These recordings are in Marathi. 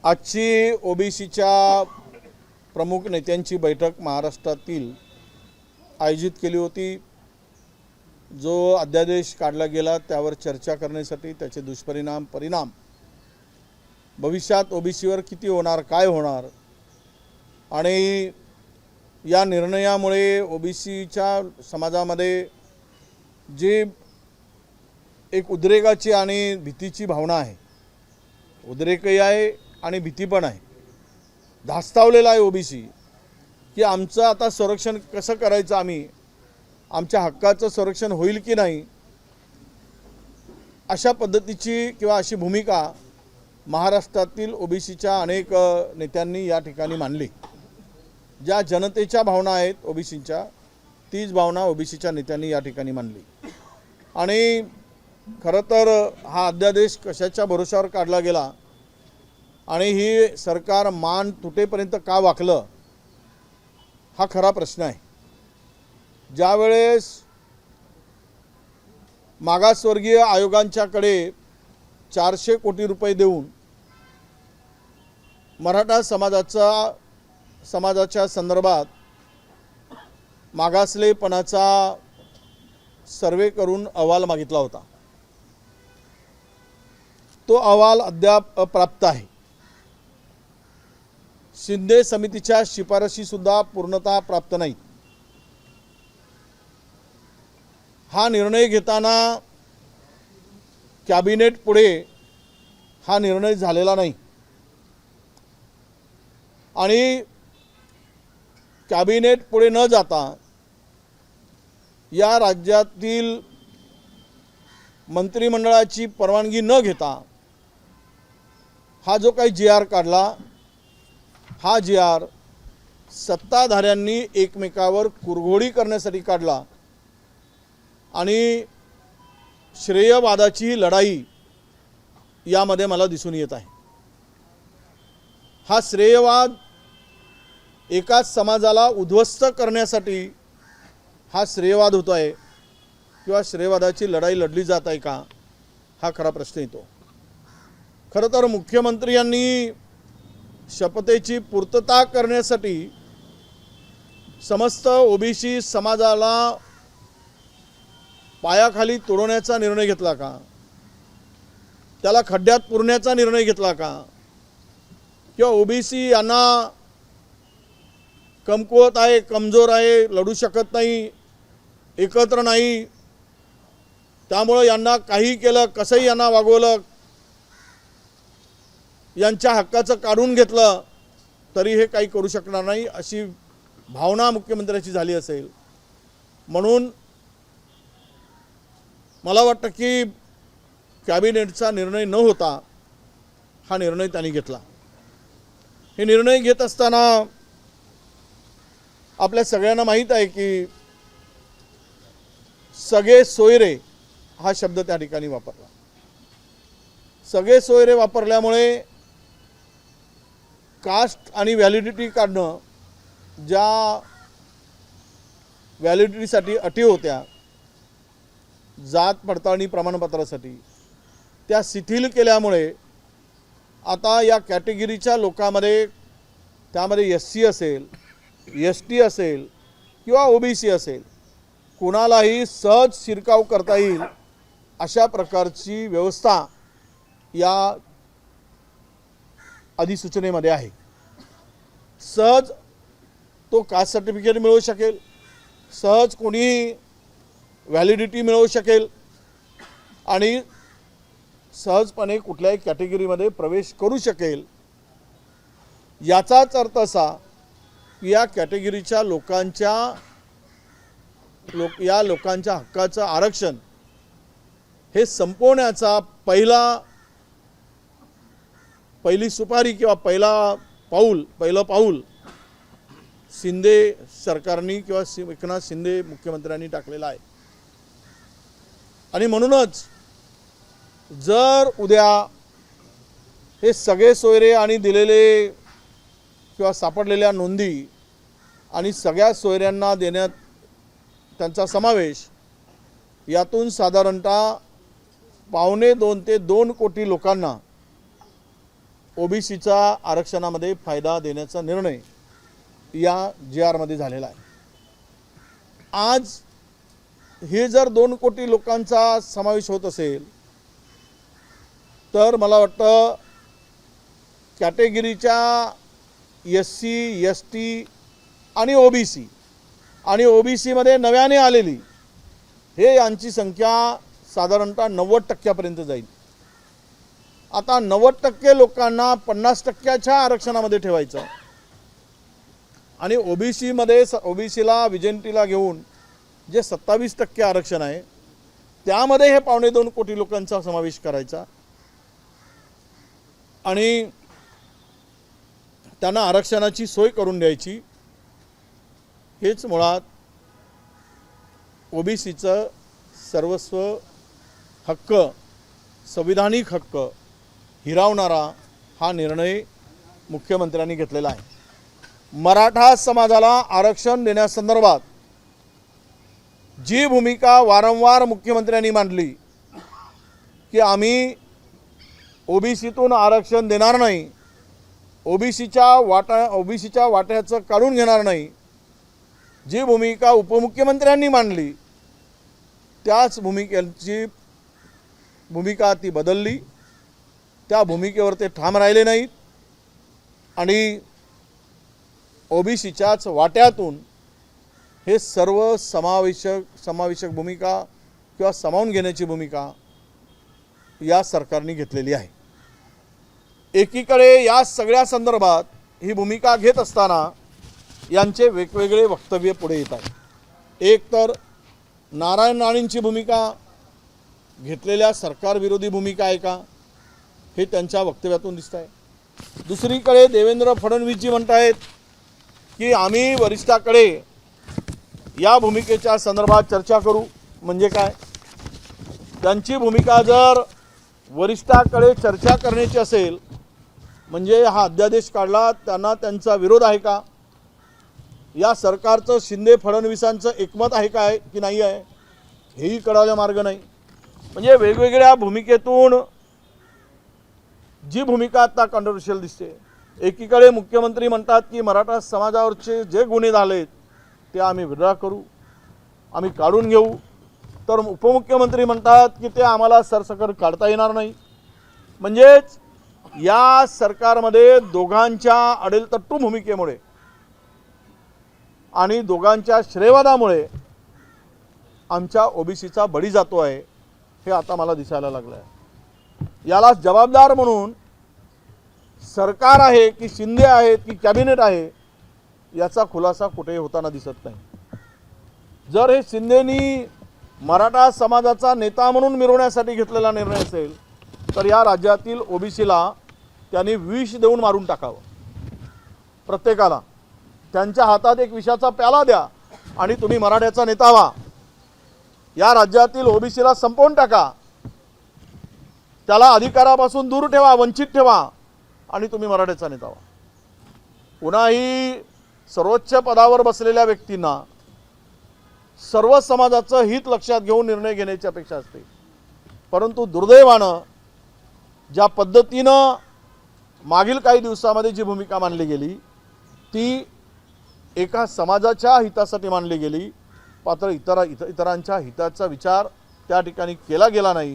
आजची ओबीसीच्या प्रमुख नेत्यांची बैठक महाराष्ट्रातील आयोजित केली होती। जो अध्यादेश काढला गेला त्यावर चर्चा करण्यासाठी, त्याचे दुष्परिणाम परिणाम भविष्यात ओबीसीवर किती होणार, काय होणार आणि या निर्णयामुळे ओबीसीच्या समाजामध्ये जी एक उद्रेकाची आणि भीतीची भावना आहे, उद्रेकही आहे आणि भीती पण आहे, धास्तावलेला आहे ओबीसी की आमचं आता संरक्षण कसं करायचं, आम्ही आमच्या हक्काचं संरक्षण होईल की नाही, अशा पद्धतीची किंवा अशी भूमिका महाराष्ट्रातील ओबीसीच्या अनेक नेत्यांनी या ठिकाणी मांडली। ज्या जनतेच्या भावना आहेत ओबीसीच्या, तीच भावना ओबीसीच्या नेत्यांनी या ठिकाणी मांडली। आणि खरं तर हा अध्यादेश कशाच्या भरोशावर काढला गेला आणि ही सरकार मान तुटेपर्यंत का वाकलं, हा खरा प्रश्न आहे। ज्यावेळेस मागासवर्गीय आयोगांच्याकडे 400 कोटी रुपये देऊन मराठा समाजाच्या संदर्भात मागासलेपणाचा सर्वे करून अहवाल मागितला होता, तो अहवाल अद्याप अप्राप्त आहे। शिंदे समितीच्या शिफारशी सुद्धा पूर्णतः प्राप्त नाहीत। हा निर्णय घेताना कॅबिनेट पुढे हा निर्णय झालेला नाही आणि कॅबिनेट पुढे न जाता या राज्यातील मंत्रिमंडळाची परवानगी न घेता हा जो काही जी.आर. काढला, हा जी.आर. सत्ताधाऱ्यांनी एकमेकावर कुरघोडी करण्यासाठी काढला आणि श्रेयवादाची लढाई यामध्ये मला दिसून येत आहे। हा श्रेयवाद एकाच समाजाला उद्ध्वस्त करण्यासाठी हा श्रेयवाद होतो आहे किंवा श्रेयवादाची लढाई लढली जात आहे का, हा खरा प्रश्न येतो। खरं तर मुख्यमंत्री यांनी शपथेची पूर्तता करण्यासाठी समस्त ओबीसी समाजाला पायाखाली तोडण्याचा निर्णय घेतला का, त्याला खड्ड्यात पुरण्याचा निर्णय घेतला का, किंवा ओबीसी यांना कमकुवत आहे, कमजोर आहे, लढू शकत नाही, एकत्र नाही, त्यामुळे यांना काही केलं, कसंही यांना वागवलं, यांच्या हक्काचं काढून घेतलं तरी हे काही करू शकणार नाही, अशी भावना मुख्यमंत्र्यांची झाली असेल। म्हणून मला वाटतं की कॅबिनेटचा निर्णय न होता हा निर्णय त्यांनी घेतला। हे निर्णय घेत असताना आपल्या सगळ्यांना माहीत आहे की सगळे सोयरे हा शब्द त्या ठिकाणी वापरला। सगळे सोयरे वापरल्यामुळे कास्ट आणि व्हॅलिडिटी काढणं, ज्या व्हॅलिडिटीसाठी अटी होत्या जात पडताळणी प्रमाणपत्रासाठी, त्या शिथिल केल्यामुळे आता या कॅटेगरीच्या लोकांमध्ये, त्यामध्ये एससी असेल, एसटी असेल किंवा ओबीसी असेल, कोणालाही सहज शिरकाव करता येईल अशा प्रकारची व्यवस्था या अधिसूचनेमध्ये आहे। सहज तो कास्ट सर्टिफिकेट मिळवू शकेल, सहज कोणी व्हॅलिडिटी मिळवू शकेल आणि सहजपणे कुठल्याही कॅटेगरीमध्ये प्रवेश करू शकेल। याचाच अर्थ असा की या कॅटेगरीच्या लोकांच्या हक्काचं आरक्षण हे संपवण्याचा पहिली सुपारी किंवा पहिलं पाऊल शिंदे सरकारने किंवा एकनाथ शिंदे मुख्यमंत्र्यांनी टाकलेला आहे। आणि म्हणूनच जर उद्या हे सगळे सोयरे आणि दिलेले किंवा सापडलेल्या नोंदी आणि सगळ्या सोयऱ्यांना देण्यात त्यांचा समावेश, यातून साधारणतः 1.25 ते 2 कोटी लोकांना ओबीसीचा आरक्षणामध्ये फायदा देण्याचा निर्णय या GR मध्ये झालेला आहे। आज हे जर 2 कोटी लोकांचा समावेश होत असेल तर मला वाटतं कॅटेगरीच्या SC, ST आणि OBC मध्ये नव्याने आलेली हे यांची संख्या साधारणतः 90% जाईल। आता 90% लोकांना 50%च्या आरक्षणामध्ये ठेवायचं आणि ओबीसीला विजेंटीला घेऊन जे 27% आरक्षण आहे त्यामध्ये हे 2.25 कोटी लोकांचा समावेश करायचा आणि त्यांना आरक्षणाची सोय करून द्यायची। हेच मुळात ओबीसीचं सर्वस्व हक्क, संविधानिक हक्क हिरावणारा हा निर्णय मुख्यमंत्र्यांनी घेतलेला आहे। मराठा समाजाला आरक्षण देण्यासंदर्भात जी भूमिका वारंवार मुख्यमंत्र्यांनी मांडली की आम्ही ओबीसीतून आरक्षण देणार नाही, ओबीसीच्या वाट्याचं काढून घेणार नाही, जी भूमिका उपमुख्यमंत्र्यांनी मांडली त्याच भूमिका ती बदलली। त्या भूमिकेवर ते ठाम राहिले नाहीत आणि ओबीसीच्याच वाट्यातून हे सर्व समावेशक भूमिका किंवा सामावून घेण्याची भूमिका या सरकारने घेतलेली आहे। एकीकडे या सगळ्या संदर्भात ही भूमिका घेत असताना यांचे वेगवेगळे वक्तव्य पुढे येत आहेत। एक तर नारायण राणेंची भूमिका घेतलेल्या सरकारविरोधी भूमिका आहे का हे त्यांच्या वक्तव्यातून दिसत आहे। दुसरीकडे देवेंद्र फडणवीसजी म्हणतायत की आम्ही वरिष्ठाकडे या भूमिकेच्या संदर्भात चर्चा करू। म्हणजे काय, त्यांची भूमिका जर वरिष्ठाकडे चर्चा करण्याची असेल म्हणजे हा अध्यादेश काढला त्यांना त्यांचा विरोध आहे का, या सरकारचं शिंदे फडणवीसांचं एकमत आहे काय की नाही आहे हेही कळायला मार्ग नाही। म्हणजे वेगवेगळ्या भूमिकेतून जी भूमिका आता कॉन्ट्रोवर्शियल दिसते। एकीकडे मुख्यमंत्री म्हणतात की मराठा समाजावरचे जे गुन्हे झालेत ते आम्ही विड्रॉ करू, आम्ही काढून घेऊ, तर उपमुख्यमंत्री म्हणतात की ते आम्हाला सरसकट काढता येणार नाही। म्हणजेच या सरकारमध्ये दोघांच्या अडेलतट्टू भूमिकेमुळे आणि दोघांच्या श्रेयवादामुळे आमच्या ओबीसीचा बळी जातो आहे हे आता मला दिसायला लागलं आहे। याला जबाबदार म्हणून सरकार आहे की शिंदे आहेत की कॅबिनेट आहे याचा खुलासा कुठेही होताना दिसत नाही। जर हे शिंदेनी मराठा समाजाचा नेता म्हणून मिरवण्यासाठी घेतलेला निर्णय असेल तर या राज्यातील ओबीसीला त्यांनी विष देऊन मारून टाकावं। प्रत्येकाला त्यांच्या हातात एक विषाचा प्याला द्या आणि तुम्ही मराठ्याचा नेता व्हा, या राज्यातील ओबीसीला संपवून टाका, त्याला अधिकारापासून दूर ठेवा, वंचित ठेवा आणि तुम्ही मराठ्याचा नेता व्हा। पुन्हाही सर्वोच्च पदावर बसलेल्या व्यक्तींना सर्व समाजाचं हित लक्षात घेऊन निर्णय घेण्याची अपेक्षा असते, परंतु दुर्दैवानं ज्या पद्धतीनं मागील काही दिवसामध्ये जी भूमिका मांडली गेली ती एका समाजाच्या हितासाठी मांडली गेली, मात्र इतरांच्या हिताचा विचार त्या ठिकाणी केला गेला नाही।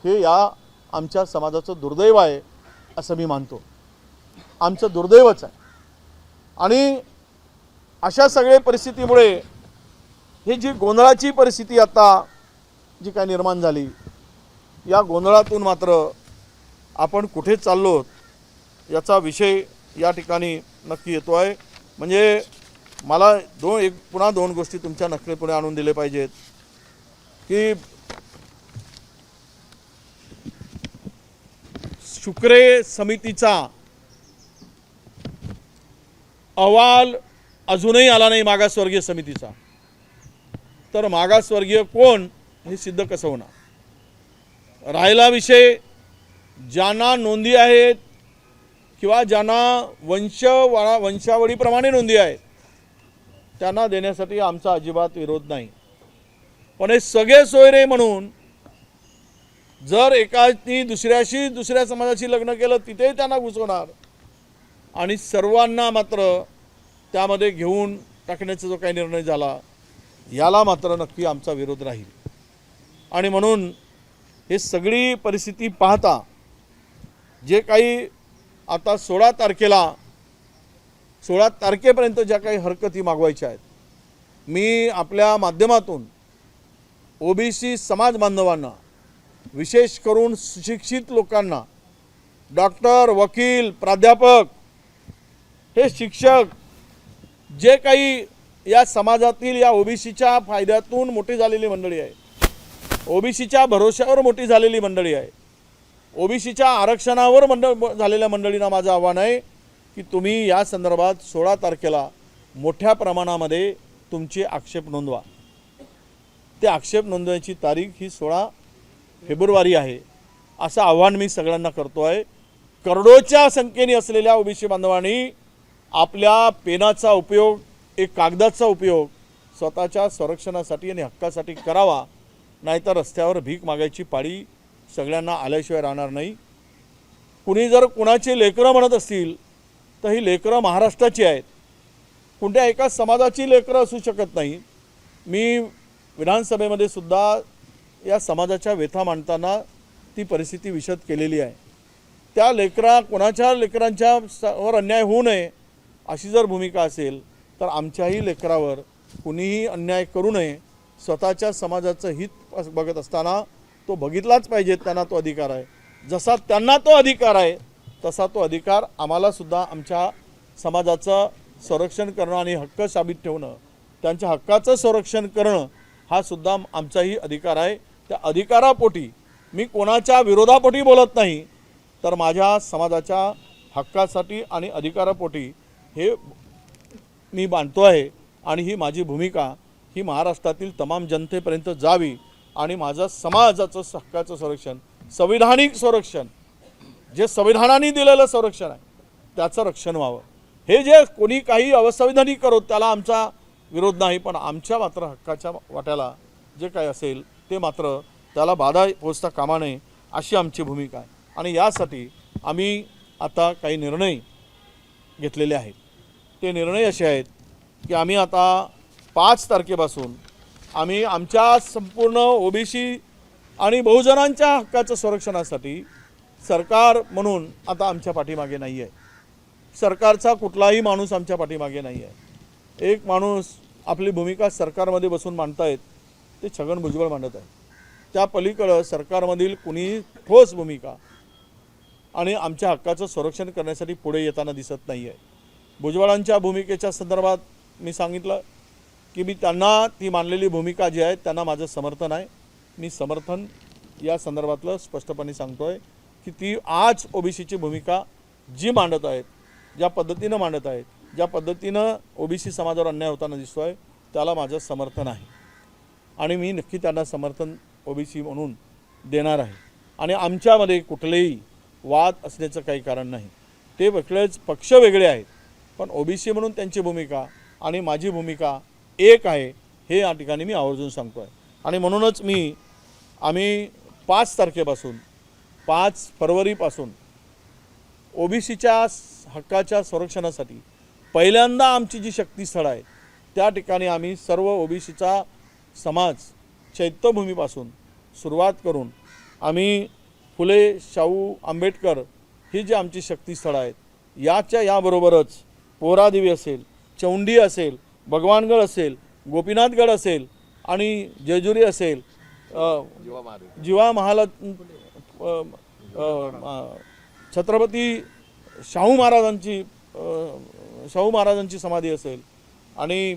हे या आमच्या समाजाचं दुर्दैव आहे असं मी मानतो, आमचं दुर्दैवच आहे। आणि अशा सगळ्या परिस्थितीमुळे ही जी गोंधळाची परिस्थिती आता जी काय निर्माण झाली, या गोंधळातून मात्र आपण कुठे चाललो याचा विषय या ठिकाणी नक्की येतो आहे। म्हणजे मला पुन्हा दोन गोष्टी तुमच्या नजरेपुढे आणून दिले पाहिजेत की शुक्रे समितीचा अहवाल अजूनही आला नाही मागासवर्गीय समितीचा, तर मागासवर्गीय कोण हे सिद्ध कसं होणार। राहिला विषय ज्यांना नोंदी आहेत किंवा ज्यांना वंशावळीप्रमाणे नोंदी आहेत त्यांना देण्यासाठी आमचा अजिबात विरोध नाही, पण हे सगळे सोयरे म्हणून जर एकानी दुसऱ्या समाजाशी लग्न केलं तिथेही त्यांना घुसवणार आणि सर्वांना मात्र त्यामध्ये घेऊन टाकण्याचा जो काही निर्णय झाला याला मात्र नक्की आमचा विरोध राहील। आणि म्हणून हे सगळी परिस्थिती पाहता जे काही आता 16 तारखेपर्यंत ज्या काही हरकती मागवायच्या आहेत, मी आपल्या माध्यमातून ओबीसी समाज बांधवांना, विशेष करून सुशिक्षित लोकांना, डॉक्टर, वकील, प्राध्यापक, हे शिक्षक, जे काही या समाजातील या ओबीसीच्या फायद्यातून मोठी झालेली मंडळी आहे, ओबीसीच्या भरोश्यावर मोठी झालेली मंडळी आहे, ओबीसीच्या आरक्षणावर झालेल्या मंडळींना माझं आव्हान आहे की तुम्ही या संदर्भात 16 तारखेला मोठ्या प्रमाणामध्ये तुमचे आक्षेप नोंदवा। ते आक्षेप नोंदवायची तारीख ही 16 फेब्रुवारी आहे, असं आव्हान मी सगळ्यांना करतो आहे। करोडोच्या संख्येने असलेल्या ओबीसी बांधवांनी आपल्या पेनाचा उपयोग, एक कागदाचा उपयोग स्वतःच्या संरक्षणासाठी आणि हक्कासाठी करावा, नाहीतर रस्त्यावर भीक मागायची पाळी सगळ्यांना आल्याशिवाय राहणार नाही। कुणी जर कुणाची लेकरं म्हणत असतील तर ही लेकरं महाराष्ट्राची आहेत, कोणत्या एका समाजाची लेकरं असू शकत नाही। मी विधानसभेमध्ये सुद्धा या समाजाच्या व्यथा मांडताना ती परिस्थिती विशद केलेली आहे। त्या कोणाच्या लेकरांच्या वर अन्याय होऊ नये अशी जर भूमिका असेल तर आमच्याही लेकरावर कुणीही अन्याय करू नये, स्वतःच्या समाजाचं हित बघत असताना तो बघितलाच पाहिजे, त्यांना तो अधिकार आहे। जसा त्यांना तो अधिकार आहे तसा तो अधिकार आम्हाला सुद्धा आमच्या समाजाचं संरक्षण करणं आणि हक्क साबित ठेवणं, त्यांच्या हक्काचं संरक्षण करणं हा सुद्धा आमचाही अधिकार आहे। त्या अधिकारापोटी मी कोणाच्या विरोधापोटी बोलत नाही, तर माझ्या समाजाच्या हक्कासाठी आणि अधिकारापोटी हे मी मांडतो आहे। आणि ही माझी भूमिका ही महाराष्ट्रातील तमाम जनतेपर्यंत जावी आणि माझं समाजाचं हक्काचं संरक्षण, संविधानिक संरक्षण, जे संविधानाने दिलेलं संरक्षण आहे त्याचं रक्षण व्हावं। हे जे कोणी काही अवसंविधानिक करत त्याला आमचा विरोध नाही, पण आमच्या मात्र हक्काच्या वाट्याला जे काही असेल ते मात्र त्याला बाधा पोचता कामा नये अशी आमची भूमिका आहे। आणि यासाठी आम्ही आता काही निर्णय घेतलेले आहेत। ते निर्णय असे आहेत की आम्ही आता 5 तारखेपासून आम्ही आमच्या संपूर्ण ओबीसी आणि बहुजनांच्या हक्काच्या संरक्षणासाठी सरकार म्हणून आता आमच्या पाठीमागे नाही आहे। सरकारचा कुठलाही माणूस आमच्या पाठीमागे नाही आहे। एक माणूस आपली भूमिका सरकारमध्ये बसून मांडतायत ते छगन भुजबळ मांडत आहे। त्या पलीकडे सरकारमधील कुणी ठोस भूमिका आणि आमच्या हक्काचं संरक्षण करण्यासाठी पुढे येताना दिसत नाही आहे। भुजबळांच्या भूमिकेच्या संदर्भात मी सांगितलं की मी त्यांना ती मानलेली भूमिका जी आहे त्यांना माझं समर्थन आहे। मी समर्थन या संदर्भातलं स्पष्टपणे सांगतो आहे की ती आज ओबीसीची भूमिका जी मांडत आहेत, ज्या पद्धतीनं मांडत आहेत, ज्या पद्धतीनं ओबीसी समाजावर अन्याय होताना दिसतो आहे त्याला माझं समर्थन आहे आणि मी नक्की त्यांना समर्थन ओबीसी म्हणून देणार आहे। आणि आमच्यामध्ये कुठलेही वाद असण्याचं काही कारण नाही। ते वेगळेच पक्ष वेगळे आहेत, पण ओबीसी म्हणून त्यांची भूमिका आणि माझी भूमिका एक आहे हे या ठिकाणी मी आवर्जून सांगतो आहे। आणि म्हणूनच आम्ही 5 तारखेपासून 5 फरवरीपासून ओबीसीच्या हक्काच्या संरक्षणासाठी पहिल्यांदा आमची जी शक्तीस्थळ आहे त्या ठिकाणी आम्ही सर्व ओबीसीचा समाज चैत्यभूमीपासून सुरुवात करून आम्ही फुले, शाहू आंबेडकर ही जी आमची शक्तीस्थळं आहेत याबरोबरच पोहरादेवी असेल, चौंडी असेल, भगवानगड असेल, गोपीनाथगड असेल आणि जेजुरी असेल, जीवा महाल छत्रपती शाहू महाराजांची समाधी असेल आणि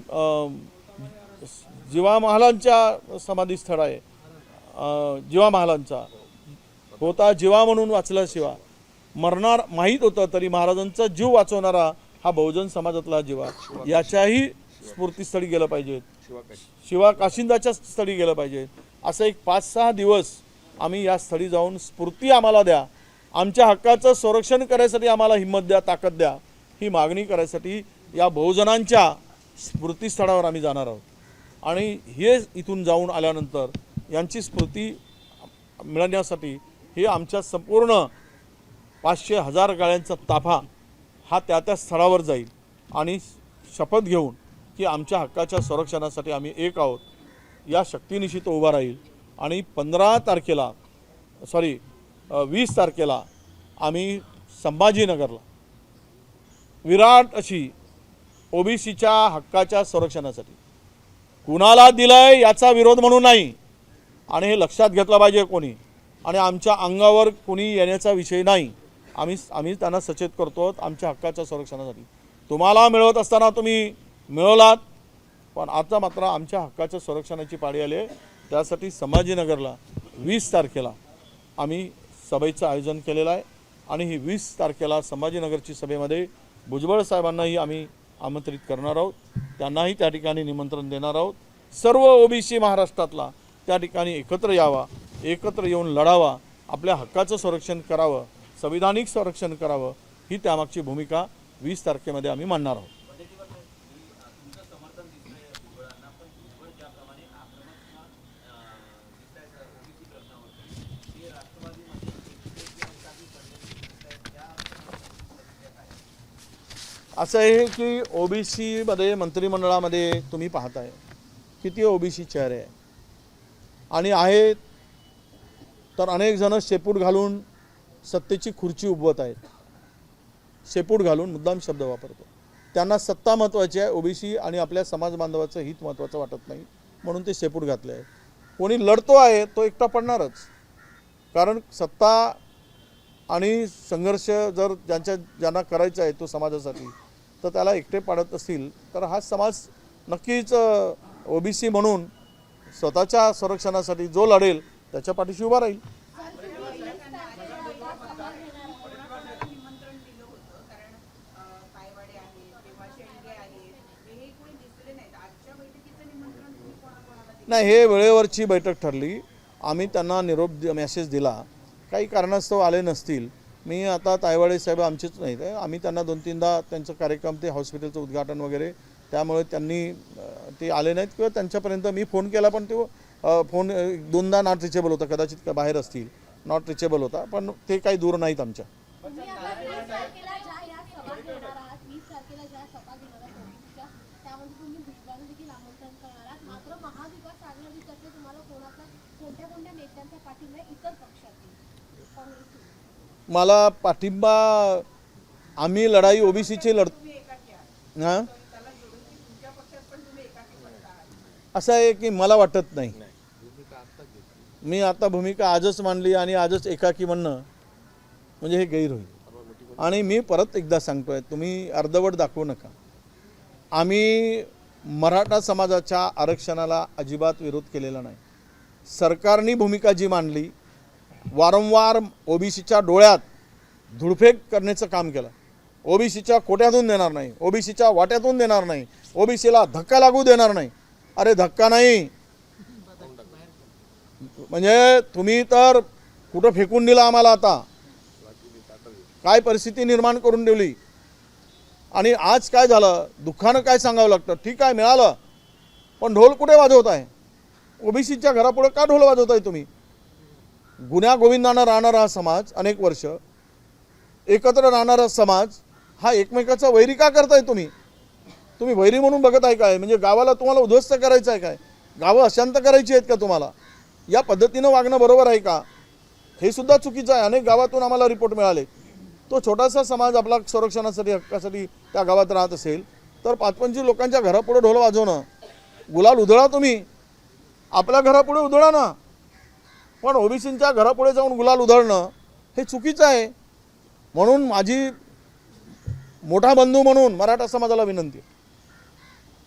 जीवा महालांच्या समाधीस्थळ आहे। जीवा महालांचा होता जीवा म्हणून वाचला शिवा, मरणार माहीत होतं तरी महाराजांचा जीव वाचवणारा हा बहुजन समाजातला जीवा, याच्याही स्फूर्तीस्थळी गेलं पाहिजे, शिवा काशिंदाच्या स्थळी गेलं पाहिजे। असं एक 5-6 दिवस आम्ही या स्थळी जाऊन स्फूर्ती आम्हाला द्या, आमच्या हक्काचं संरक्षण करायसाठी आम्हाला हिंमत द्या, ताकद द्या, ही मागणी करायसाठी या बहुजनांच्या स्फूर्तीस्थळावर आम्ही जाणार आहोत। आणि हे इथून जाऊन आल्यानंतर यांची स्फूर्ती मिळण्यासाठी हे आमच्या संपूर्ण 500,000 गाड्यांचा ताफा हा त्या स्थळावर जाईल आणि शपथ घेऊन की आमच्या हक्काच्या संरक्षणासाठी आम्ही एक आहोत या शक्तीनिशी तो उभा राहील. आणि 20 तारखेला आम्ही संभाजीनगरला विराट अशी ओबीसीच्या हक्काच्या संरक्षणासाठी कुणाला दिलंय याचा विरोध म्हणून नाही, आणि हे लक्षात घेतलं पाहिजे कोणी, आणि आमच्या अंगावर कोणी येण्याचा विषय नाही. आम्ही त्यांना सचेत करतो आमच्या हक्काच्या संरक्षणासाठी. तुम्हाला मिळवत असताना तुम्ही मिळवलात, पण आता मात्र आमच्या हक्काच्या संरक्षणाची पाळी आली आहे. त्यासाठी संभाजीनगरला 20 तारखेला आम्ही सभेचं आयोजन केलेलं आहे आणि ही 20 तारखेला संभाजीनगरची सभेमध्ये भुजबळ साहेबांनाही आम्ही आमंत्रित करणार आहोत, त्यांनाही त्या ठिकाणी निमंत्रण देणार आहोत. सर्व ओबीसी महाराष्ट्रातला त्या ठिकाणी एकत्र यावा, एकत्र येऊन लढावा, आपल्या हक्काचं संरक्षण करावं, संविधानिक संरक्षण करावं, ही त्यामागची भूमिका 20 तारखेमध्ये आम्ही मांडणार आहोत. असं आहे की ओबीसीमध्ये मंत्रिमंडळामध्ये तुम्ही पाहताय किती ओबीसी चेहरे आहे, आणि आहेत तर अनेक जण शेपूट घालून सत्तेची खुर्ची उभवत आहेत. शेपूट घालून मुद्दाम शब्द वापरतो. त्यांना सत्ता महत्त्वाची आहे, ओबीसी आणि आपल्या समाज बांधवाचं हित महत्त्वाचं वाटत नाही, म्हणून ते शेपूट घातले आहे. कोणी लढतो आहे तो एकटा पडणारच, कारण सत्ता आणि संघर्ष जर ज्यांना करायचा आहे तो समाजासाठी, तर त्याला एकटे पाडत असतील तर हा समाज नक्कीच ओबीसी म्हणून स्वतःच्या संरक्षणासाठी जो लढेल त्याच्या पाठीशी उभा राहील. नाही, हे वेळेवरची बैठक ठरली. आम्ही त्यांना निरोप मेसेज दिला, काही कारणास्तव आले नसतील. मी आता तायवाडे साहेब आमचेच नाहीत, आम्ही त्यांना 2-3दा त्यांचं कार्यक्रम ते हॉस्पिटलचं उद्घाटन वगैरे, त्यामुळे त्यांनी ते आले नाहीत किंवा त्यांच्यापर्यंत मी फोन केला पण तो फोन 2दा नॉट रिचेबल होता, कदाचित बाहेर असतील, नॉट रिचेबल होता, पण ते काही दूर नाहीत आमच्या. मला पाठिंबा, आम्ही लढाई ओबीसीची हां असं आहे की मला वाटत नाही. मी आता भूमिका आजच मांडली आणि आजच एकाकी म्हणणं म्हणजे हे गैर होईल. आणि मी परत एकदा सांगतोय, तुम्ही अर्धवट दाखवू नका. आम्ही मराठा समाजाच्या आरक्षणाला अजिबात विरोध केलेला नाही. सरकारने भूमिका जी मांडली, वारंवार ओबीसीच्या डोळ्यात धुळफेक करण्याचं काम केलं. ओबीसीच्या कोट्यातून देणार नाही, ओबीसीच्या वाट्यातून देणार नाही, ओबीसीला धक्का लागू देणार नाही. अरे धक्का नाही म्हणजे तुम्ही तर कुठं फेकून दिला आम्हाला, आता काय परिस्थिती निर्माण करून ठेवली. आणि आज काय झालं, दुःखानं काय सांगावं लागतं. ठीक आहे मिळालं, पण ढोल कुठे वाजवत आहे? ओबीसीच्या घरापुढे का ढोल वाजवत आहे तुम्ही? गुन्ह्या गोविंदानं राहणारा हा समाज, अनेक वर्ष एकत्र राहणारा समाज, हा एकमेकाचा वैरी का करताय तुम्ही? तुम्ही वैरी म्हणून बघत आहे काय? म्हणजे गावाला तुम्हाला उद्ध्वस्त करायचं आहे काय? गावं अशांत करायची आहेत का तुम्हाला? या पद्धतीनं वागणं बरोबर आहे का? हे सुद्धा चुकीचं आहे. अनेक गावातून आम्हाला रिपोर्ट मिळाले, तो छोटासा समाज आपला संरक्षणासाठी हक्कासाठी त्या गावात राहत असेल तर 5-25 लोकांच्या घरापुढे ढोल वाजवणं, गुलाल उधळा, तुम्ही आपल्या घरापुढे उधळा ना, पण ओबीसींच्या घरापुढे जाऊन गुलाल उधळणं हे चुकीचं आहे. म्हणून माझी मोठा बंधू म्हणून मराठा समाजाला विनंती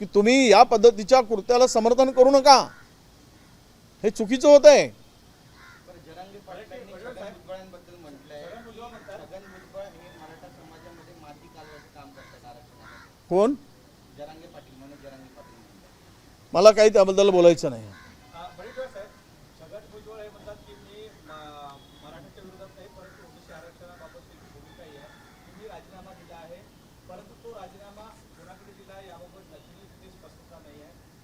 की तुम्ही या पद्धतीच्या कृत्याला समर्थन करू नका, हे चुकीचं होत आहे. कोण? मला काही त्याबद्दल बोलायचं नाही.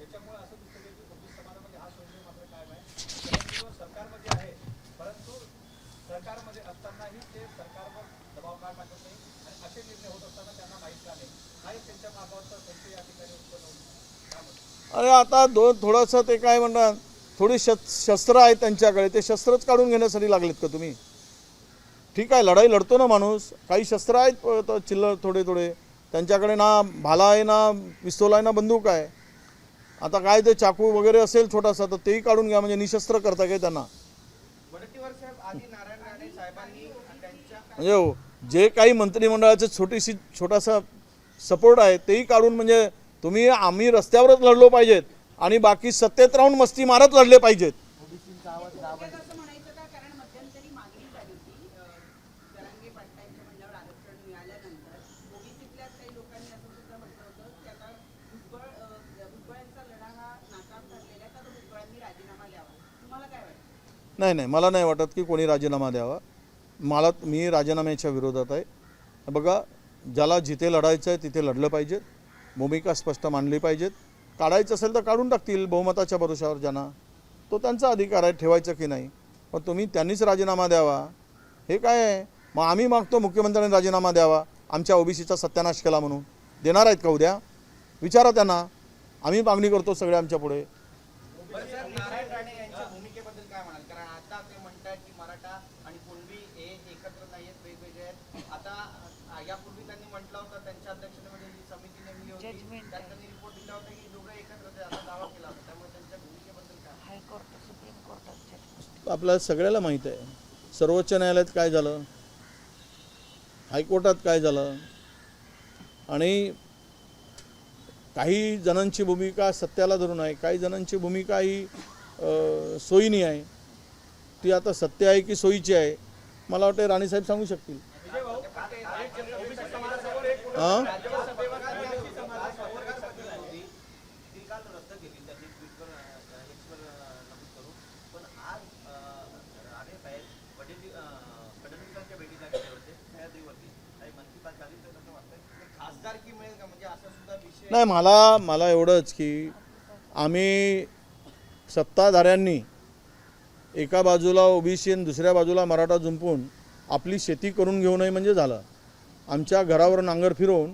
त्याच्यामुळे असं दिसतं की ओबीसी समाजामध्ये हा स्वयंसेव मात्र कायम आहे. परंतु सरकारमध्ये आहे, परंतु सरकारमध्ये असतानाही ते सरकारवर दबाव का टाकत नाही आणि असे निर्णय होत असताना त्यांना माहीत का नाही, हा एक त्यांच्या मागावरचा संशय या ठिकाणी उत्पन्न होतो. काय म्हणतो? अरे आता थोडंसं ते काय म्हणतात, थोडी शस्त्र आहेत त्यांच्याकडे, ते शस्त्रच काढून घेण्यासाठी लागलेत का तुम्ही? ठीक आहे, लढाई लढतो ना माणूस, काही शस्त्र आहेत चिल्लर थोडे थोडे त्यांच्याकडे, ना भाला आहे, ना पिस्तूल आहे, ना बंदूक आहे. आता काय ते चाकू वगैरे असेल छोटासा तर तेही काढून घ्या, म्हणजे निशस्त्र करता काय त्यांना? वडट्टीवार साहेब आधी नारायण राणे साहेबांनी त्यांच्या म्हणजे जे काही मंत्रिमंडळाचं छोटासा सपोर्ट आहे तेही काढून, म्हणजे तुम्ही आम्ही रस्त्यावरच लढलो पाहिजेत आणि बाकी सत्तेत राहून मस्ती मारत लढले पाहिजेत. असं म्हणायचं का, कारण मध्यंतरी मागणी झाली होती जरांगे पाटलांच्या म्हणण्यावर आरक्षण मिळाल्यानंतर ओबीसीतल्या काही लोकांनी असं सुद्धा म्हटलं होतं की आता भुजबळांचा लढा हा नाकाम ठरलेला आहे, तर भुजबळांनी राजीनामा द्यावा. तुम्हाला काय वाटतं? नाही नाही, मला नाही वाटत की कोणी राजीनामा द्यावा. मी राजीनाम्याच्या विरोधात आहे. बघा, ज्याला जिथे लढायचं आहे तिथे लढलं पाहिजेत, भूमिका स्पष्ट मांडली पाहिजेत. काढायचं असेल तर काढून टाकतील बहुमताच्या भरोशावर, ज्यांना तो त्यांचा अधिकार आहे ठेवायचं की नाही. पण त्यांनीच राजीनामा द्यावा हे काय आहे? मग आम्ही मागतो मुख्यमंत्र्यांनी राजीनामा द्यावा, आमच्या ओबीसीचा सत्यानाश केला म्हणून. देणार आहेत का उद्या? विचारा त्यांना. आम्ही मागणी करतो सगळे आमच्या पुढे. बरं सर, नारायण राणे यांच्या भूमिकेबद्दल काय म्हणाल? कारण आता ते म्हणतात की मराठा आणि कुणबी हे एकत्र नाही आहेत, वेगवेगळे आहेत. आता यापूर्वी त्यांनी म्हटलं होतं, त्यांच्या अध्यक्षतेमध्ये जी समिती नेमली होती त्यात त्यांनी रिपोर्ट दिला होता की दोघं एकत्र आहेत, असा दावा केला होता. त्यामुळे त्यांच्या भूमिकेबद्दल काय? हायकोर्ट, सुप्रीम कोर्टात आपल्याला सगळ्याला माहीत आहे सर्वोच्च न्यायालयात काय झालं, हायकोर्टात काय झालं. आणि काही जणांची भूमिका सत्याला धरून आहे, काही जणांची भूमिका ही सोयीनी आहे. ती आता सत्य आहे की सोयीची आहे मला वाटतं राणीसाहेब सांगू शकतील. हां, खासदारकी मिळेल का? म्हणजे असा सुद्धा विषय नाही, मला एवढंच की आम्ही सत्ताधाऱ्यांनी एका बाजूला ओबीसी आणि दुसऱ्या बाजूला मराठा जुंपून आपली शेती करून घेऊ नये म्हणजे झालं. आमच्या घरावर नांगर फिरवून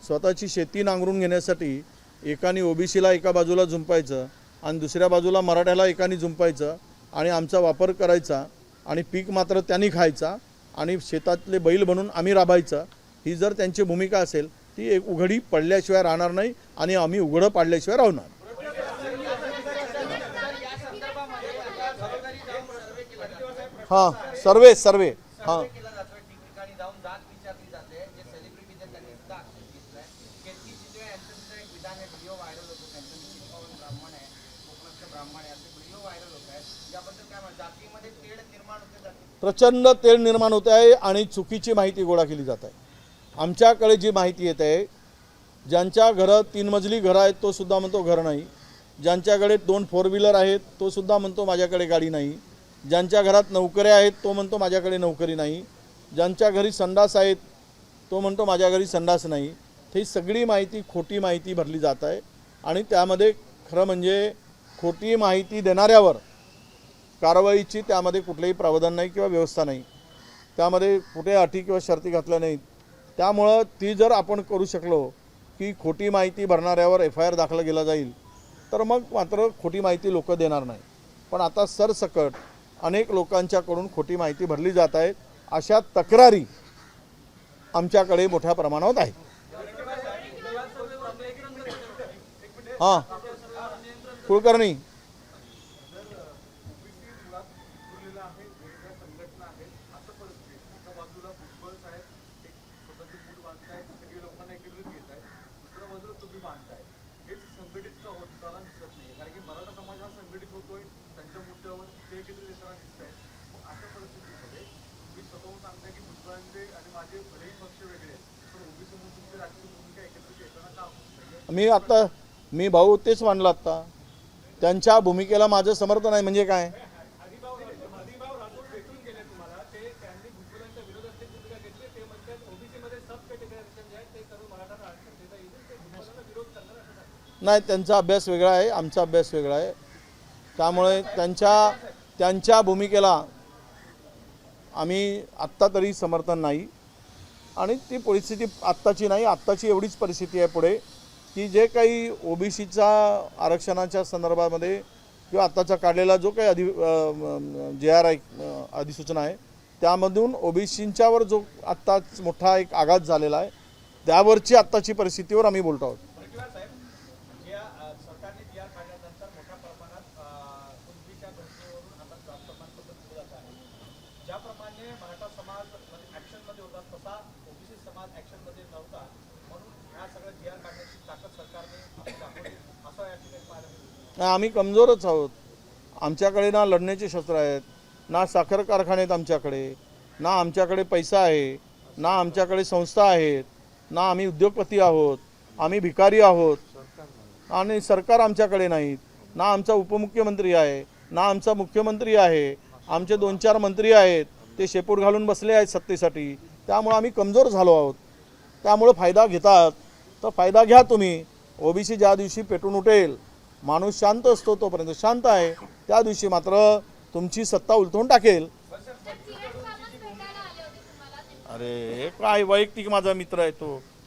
स्वतःची शेती नांगरून घेण्यासाठी एकाने ओबीसीला एका बाजूला जुंपायचं आणि दुसऱ्या बाजूला मराठ्याला एकाने जुंपायचं आणि आमचा वापर करायचा आणि पीक मात्र त्यांनी खायचा आणि शेतातले बैल बनून आम्ही राबायचं. ही जर त्यांची भूमिका असेल ती एक उघडी पडल्याशिवाय राहणार नाही आणि आम्ही उघडं पाडल्याशिवाय राहणार. हां, सर्वे हां, केला जातो. ठिकठिकाणी जाऊन जात विचारली जाते. जे सेलिब्रिटी आहेत त्यांनी सुद्धा आक्षेप घेतलाय. केतकी चितळे यांचं सुद्धा एक विधान आहे, व्हिडिओ व्हायरल होतो. त्यांचं निश्चित पवन ब्राह्मण आहे, कोकणातले ब्राह्मण आहे, असे व्हिडिओ व्हायरल होत आहेत. याबद्दल काय म्हणतात? जातीमध्ये तेढ निर्माण होते, जाती प्रचंड तेढ निर्माण होत आहे आणि चुकीची माहिती गोळा केली जात आहे. आमच्याकडे जी माहिती येत आहे, ज्यांच्या घरात 3 मजली घरं आहेत तो सुद्धा म्हणतो घर नाही, ज्यांच्याकडे 2 4 व्हीलर आहेत तो सुद्धा म्हणतो माझ्याकडे गाडी नाही, ज्यांच्या घरात नोकऱ्या आहेत तो म्हणतो माझ्याकडे नोकरी नाही, ज्यांच्या घरी संडास आहेत तो म्हणतो माझ्या घरी संडास नाही. ही सगळी माहिती खोटी माहिती भरली जात आहे आणि त्यामध्ये खरं म्हणजे खोटी माहिती देणाऱ्यावर कारवाईची त्यामध्ये कुठलेही प्रावधान नाही किंवा व्यवस्था नाही. त्यामध्ये कुठे अटी किंवा शर्ती घातल्या नाहीत. त्यामुळं ती जर आपण करू शकलो की खोटी माहिती भरणाऱ्यावर FIR दाखल केला जाईल तर मग मात्र खोटी माहिती लोक देणार नाही. पण आता सरसकट अनेक लोकांच्याकडून खोटी माहिती भरली जात आहे. अशा तक्रारी आमच्याकडे मोठ्या प्रमाणात आहेत. हां, कुलकर्णी मी भाऊ तेच मांडलं आत्ता. त्यांच्या भूमिकेला माझं समर्थन आहे म्हणजे काय? नाही, त्यांचा अभ्यास वेगळा आहे, आमचा अभ्यास वेगळा आहे. त्यामुळे त्यांच्या भूमिकेला आम्ही आत्ता तरी समर्थन नाही. आणि ती परिस्थिती आत्ताची नाही, आत्ताची एवढीच परिस्थिती आहे पुढे की जे काही ओबीसीचा आरक्षणाच्या संदर्भामध्ये किंवा आत्ताचा काढलेला जो काही JR अधिसूचना आहे त्यामधून ओबीसींच्यावर जो आत्ताच मोठा एक आघात झालेला आहे त्यावरची आत्ताची परिस्थितीवर आम्ही बोलतो आहोत. पडकीवार साहेब, सरकारने जी आर काढल्यानंतर मोठ्या प्रमाणात कुणबीच्या धर्तीवरून आता जात प्रमाणपत्र दिलं जात आहे. ज्याप्रमाणे मराठा समाज ॲक्शनमध्ये होता तसा ओबीसी समाज ॲक्शनमध्ये नव्हता, म्हणून ह्या सगळ्या जी आर काढण्याची ताकद सरकारने आपली दाखवली असं या ठिकाणी पाहायला मिळतं. नाही, आम्ही कमजोरच आहोत. आमच्याकडे ना लढण्याची शस्त्र आहेत, ना साखर कारखाने आहेत आमच्याकडे, ना आमच्याकडे पैसा आहे, ना आमच्याकडे संस्था आहेत, ना आम्ही उद्योगपती आहोत, आम्ही भिकारी आहोत. आणि सरकार आमच्याकडे नाहीत, ना आमचा उपमुख्यमंत्री आहे, ना आमचा मुख्यमंत्री आहे. आमचे 2-4 मंत्री आहेत, ते शेपूट घालून बसले आहेत सत्तेसाठी. त्यामुळे आम्ही कमजोर झालो आहोत. त्यामुळे फायदा घेतात तर फायदा घ्या तुम्ही. ओबीसी ज्या दिवशी पेटून उठेल, माणूस शांत असतो तोपर्यंत शांत आहे, त्या दिवशी मात्र तुमची सत्ता उलटवून टाकेल. अरे काय वैयक्तिक माझा मित्र आहे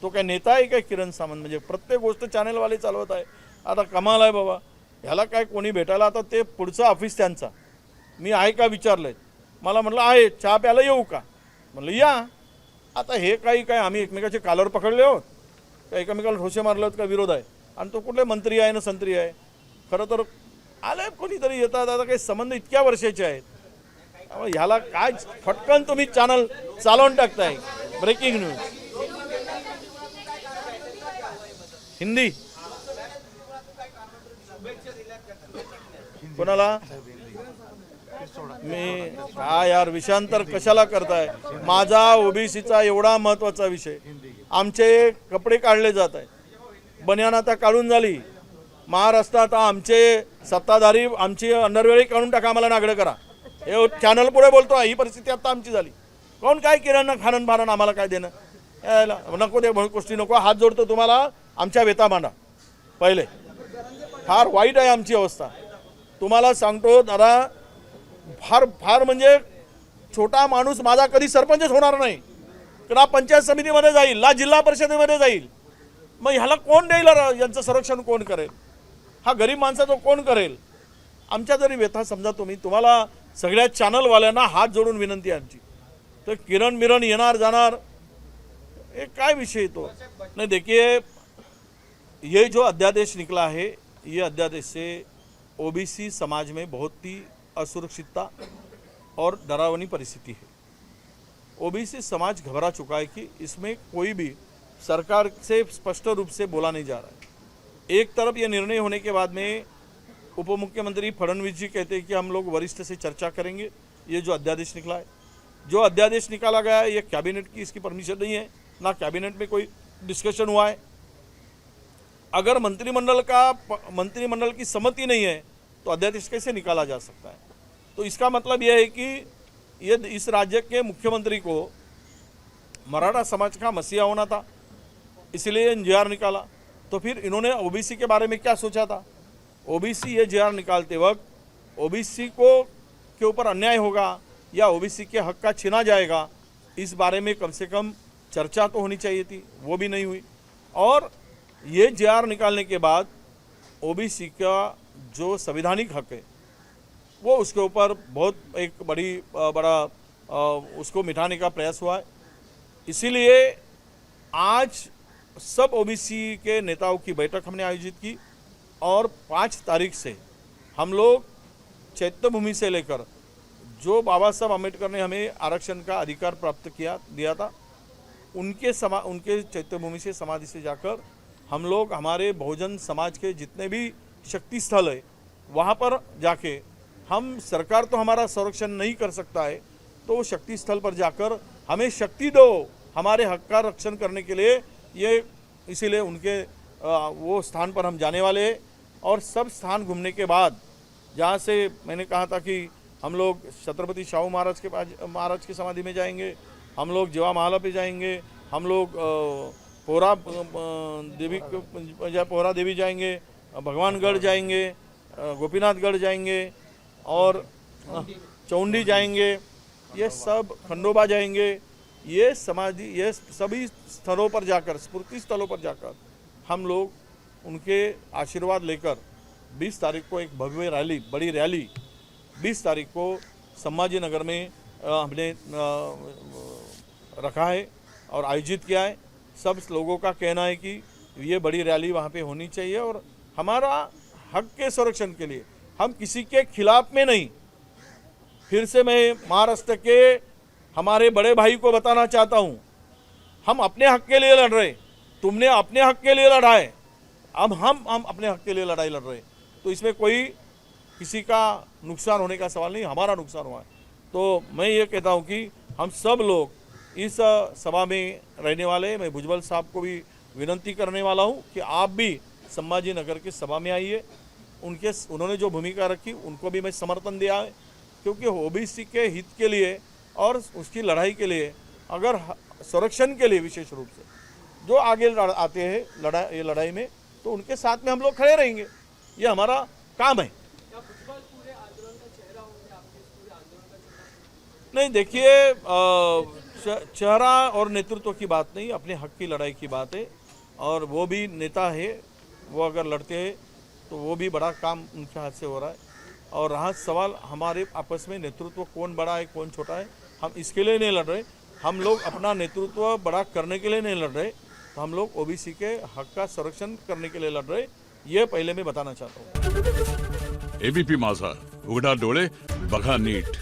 तो काय नेता आहे काय किरण सामंत? म्हणजे प्रत्येक गोष्ट चॅनलवाले चालवत आहे. आता कमाल आहे बाबा. ह्याला काय कोणी भेटायला, आता ते पुढचं ऑफिस त्यांचा. मी आहे का विचारलंय, मला म्हटलं आहे, चहा प्यायला येऊ का? म्हटलं या. आता हे काय आम्ही एकमेकाचे कालर पकडले आहोत का, एकमेकाला ठोसे मारले आहोत का? विरोध आहे. आणि तो कुठले मंत्री आहे ना संत्री आहे? खरं तर आले कोणीतरी येतात. आता काही संबंध इतक्या वर्षाचे आहेत. ह्याला काय फटकन तुम्ही चॅनल चालवून टाकताय. ब्रेकिंग न्यूज हिंदी कोणाला? मी काय यार विषयांतर कशाला करताय? माझा ओबीसीचा एवढा महत्त्वाचा विषय. आमचे कपडे काढले जात आहे, बनियान आता काढून झाली. महाराष्ट्रात आमचे सत्ताधारी आमची अंडरवेळी काढून टाका, आम्हाला नागडं करा. हे चॅनल पुढे बोलतो. ही परिस्थिती आता आमची झाली. कोण काय किरण खाणन भारण आम्हाला काय देणं? नको ते गोष्टी नको. हात जोडतो तुम्हाला, आमच्या वेता मांडा पहिले. फार वाईट आहे आमची अवस्था. तुम्हाला सांगतो दादा, फार म्हणजे छोटा माणूस माझा कधी सरपंचच होणार नाही, ना पंचायत समितीमध्ये जाईल, ना जिल्हा परिषदेमध्ये जाईल. मग ह्याला कोण देईल? यांचं संरक्षण कोण करेल? हा गरीब माणसाचा कोण करेल? आमच्या जरी व्यथा समजा तुम्हाला सगळ्या चॅनलवाल्यांना हात जोडून विनंती आहे आमची. तर किरण मिरण येणार जाणार ये काय विषय तो नहीं. देखिए, ये जो अध्यादेश निकला है, ये अध्यादेश से ओबीसी समाज में बहुत ही असुरक्षितता और डरावनी परिस्थिति है. ओबीसी समाज घबरा चुका है कि इसमें कोई भी सरकार से स्पष्ट रूप से बोला नहीं जा रहा है. एक तरफ ये निर्णय होने के बाद में उप मुख्यमंत्री फडणवीस जी कहते हैं कि हम लोग वरिष्ठ से चर्चा करेंगे. ये जो अध्यादेश निकला है, जो अध्यादेश निकाला गया है, ये कैबिनेट की इसकी परमिशन नहीं है, ना कैबिनेट में कोई डिस्कशन हुआ है. अगर मंत्रिमंडल की सहमति नहीं है तो अध्यादेश कैसे निकाला जा सकता है? तो इसका मतलब यह है कि ये इस राज्य के मुख्यमंत्री को मराठा समाज का मसीहा होना था, इसलिए JR निकाला. तो फिर इन्होंने ओबीसी के बारे में क्या सोचा था? ओबीसी ये JR निकालते वक्त ओबीसी के ऊपर अन्याय होगा या ओबीसी के हक का छीना जाएगा, इस बारे में कम से कम चर्चा तो होनी चाहिए थी. वो भी नहीं हुई. और ये JR निकालने के बाद ओबीसी का जो संवैधानिक हक है वो उसके ऊपर बहुत एक बड़ा उसको मिटाने का प्रयास हुआ है. इसीलिए आज सब ओबीसी के नेताओं की बैठक हमने आयोजित की और 5 तारीख से हम लोग चैत्यभूमि से लेकर जो बाबा साहब अम्बेडकर ने हमें आरक्षण का अधिकार प्राप्त दिया था, उनके चैत्यभूमि से समाधि से जाकर हम लोग हमारे बहुजन समाज के जितने भी शक्ति स्थल है वहाँ पर जाके, हम सरकार तो हमारा संरक्षण नहीं कर सकता है, तो शक्ति स्थल पर जाकर हमें शक्ति दो हमारे हक का रक्षण करने के लिए. ये इसीलिए उनके वो स्थान पर हम जाने वाले हैं. और सब स्थान घूमने के बाद, जहाँ से मैंने कहा था कि हम लोग छत्रपति शाहू महाराज की समाधि में जाएंगे, हम लोग जीवा महल पे जाएंगे, हम लोग पोहरा देवी पोहरा देवी जाएंगे, भगवानगढ़ जाएंगे, गोपीनाथगढ़ जाएंगे और चौंडी जाएंगे, ये सब खंडोबा जाएंगे। ये समाधि, ये सभी स्थलों पर जाकर, स्फूर्ति स्थलों पर जाकर हम लोग उनके आशीर्वाद लेकर 20 तारीख को एक भव्य रैली, बड़ी रैली 20 तारीख को संभाजी नगर में हमने रखा है और आयोजित किया है। सब लोगों का कहना है कि ये बड़ी रैली वहाँ पे होनी चाहिए और हमारा हक के संरक्षण के लिए, हम किसी के खिलाफ में नहीं। फिर से मैं महाराष्ट्र के हमारे बड़े भाई को बताना चाहता हूँ, हम अपने हक के लिए लड़ रहे, तुमने अपने हक के लिए लड़ा है, अब हम अपने हक के लिए लड़ाई लड़ रहे, तो इसमें कोई किसी का नुकसान होने का सवाल नहीं, हमारा नुकसान हुआ है। तो मैं ये कहता हूँ कि हम सब लोग इस सभा में रहने वाले, मैं भुजबल साहब को भी विनती करने वाला हूँ कि आप भी संभाजी नगर की सभा में आइए। उन्होंने जो भूमिका रखी उनको भी मैं समर्थन दिया है, क्योंकि ओबीसी के हित के लिए और उसकी लड़ाई के लिए, अगर संरक्षण के लिए विशेष रूप से जो आगे आते हैं ये लड़ाई में, तो उनके साथ में हम लोग खड़े रहेंगे, ये हमारा काम है। नहीं, देखिए, चेहरा और नेतृत्व की बात नहीं, अपने हक की लड़ाई की बात है। और वो भी नेता है, वो अगर लड़ते हैं तो वो भी बड़ा काम उनके हाथ से हो रहा है। और रहा सवाल हमारे आपस में नेतृत्व कौन बड़ा है कौन छोटा है, हम इसके लिए नहीं लड़ रहे, हम लोग अपना नेतृत्व बड़ा करने के लिए नहीं लड़ रहे, तो हम लोग ओबीसी के हक का संरक्षण करने के लिए लड़ रहे, ये पहले मैं बताना चाहता हूँ। एबीपी माझा, उघडा डोळे बघा नीट।